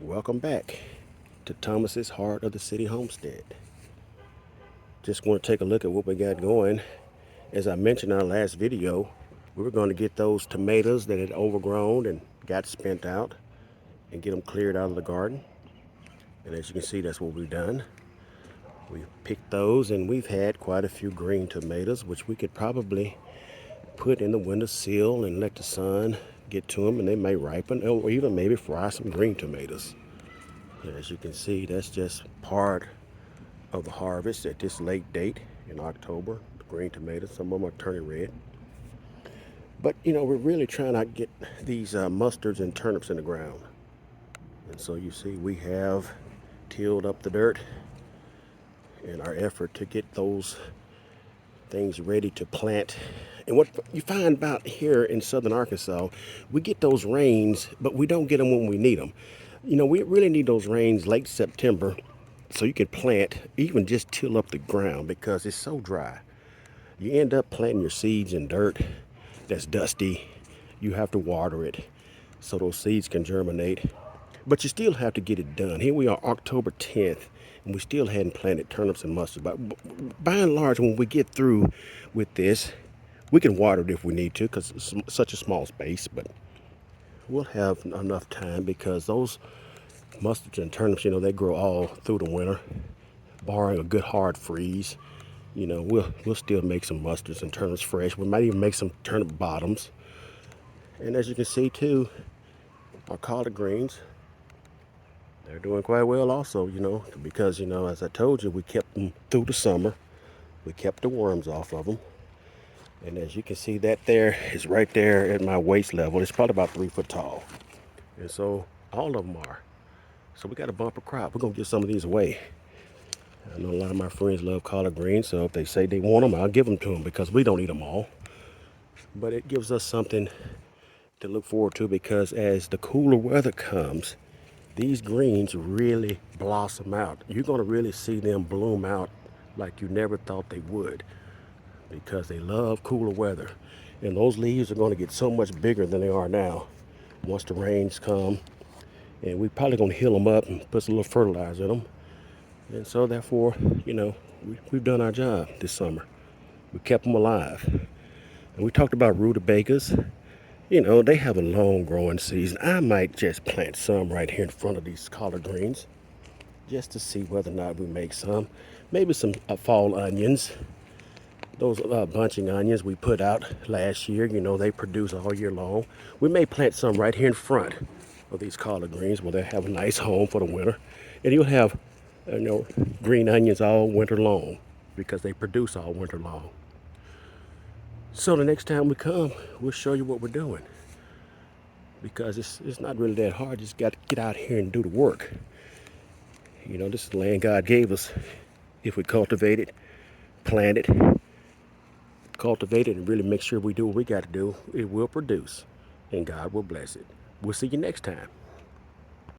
Welcome back to Thomas's Heart of the City Homestead. Just want to take a look at what we got going. As I mentioned in our last video, we were going to get those tomatoes that had overgrown and got spent out and get them cleared out of the garden. And as you can see, that's what we've done. We picked those and we've had quite a few green tomatoes, which we could probably put in the windowsill and let the sun get to them and they may ripen, or even maybe fry some green tomatoes. As you can see, that's just part of the harvest at this late date in October. The green tomatoes, some of them are turning red. But you know, we're really trying to get these mustards and turnips in the ground. And so you see, we have tilled up the dirt in our effort to get those things ready to plant. And what you find about here in southern Arkansas, we get those rains, but we don't get them when we need them. You know, we really need those rains late September so you can plant, even just till up the ground, because it's so dry. You end up planting your seeds in dirt that's dusty. You have to water it so those seeds can germinate. But you still have to get it done. Here we are, October 10th, and we still hadn't planted turnips and mustards. But by and large, when we get through with this, we can water it if we need to, because it's such a small space. But we'll have enough time, because those mustards and turnips, you know, they grow all through the winter, barring a good hard freeze. You know, we'll still make some mustards and turnips fresh. We might even make some turnip bottoms. And as you can see too, our collard greens, they're doing quite well also, you know, because, you know, as I told you, we kept them through the summer. We kept the worms off of them. And as you can see, that there is right there at my waist level. It's probably about 3 foot tall. And so all of them are. So we got a bumper crop. We're going to give some of these away. I know a lot of my friends love collard greens, so if they say they want them, I'll give them to them, because we don't eat them all. But it gives us something to look forward to, because as the cooler weather comes, these greens really blossom out. You're going to really see them bloom out like you never thought they would, because they love cooler weather. And those leaves are going to get so much bigger than they are now once the rains come. And we're probably going to heal them up and put some little fertilizer in them. And so therefore, you know, we've done our job this summer. We kept them alive. And we talked about rutabagas. You know, they have a long growing season. I might just plant some right here in front of these collard greens, just to see whether or not we make some. Maybe some fall onions. Those bunching onions we put out last year, you know, they produce all year long. We may plant some right here in front of these collard greens where they have a nice home for the winter. And you'll have, you know, green onions all winter long, because they produce all winter long. So the next time we come, we'll show you what we're doing, because it's not really that hard. Just got to get out here and do the work. You know, this is the land God gave us. If we cultivate it, plant it, cultivate it, and really make sure we do what we got to do, it will produce, and God will bless it. We'll see you next time.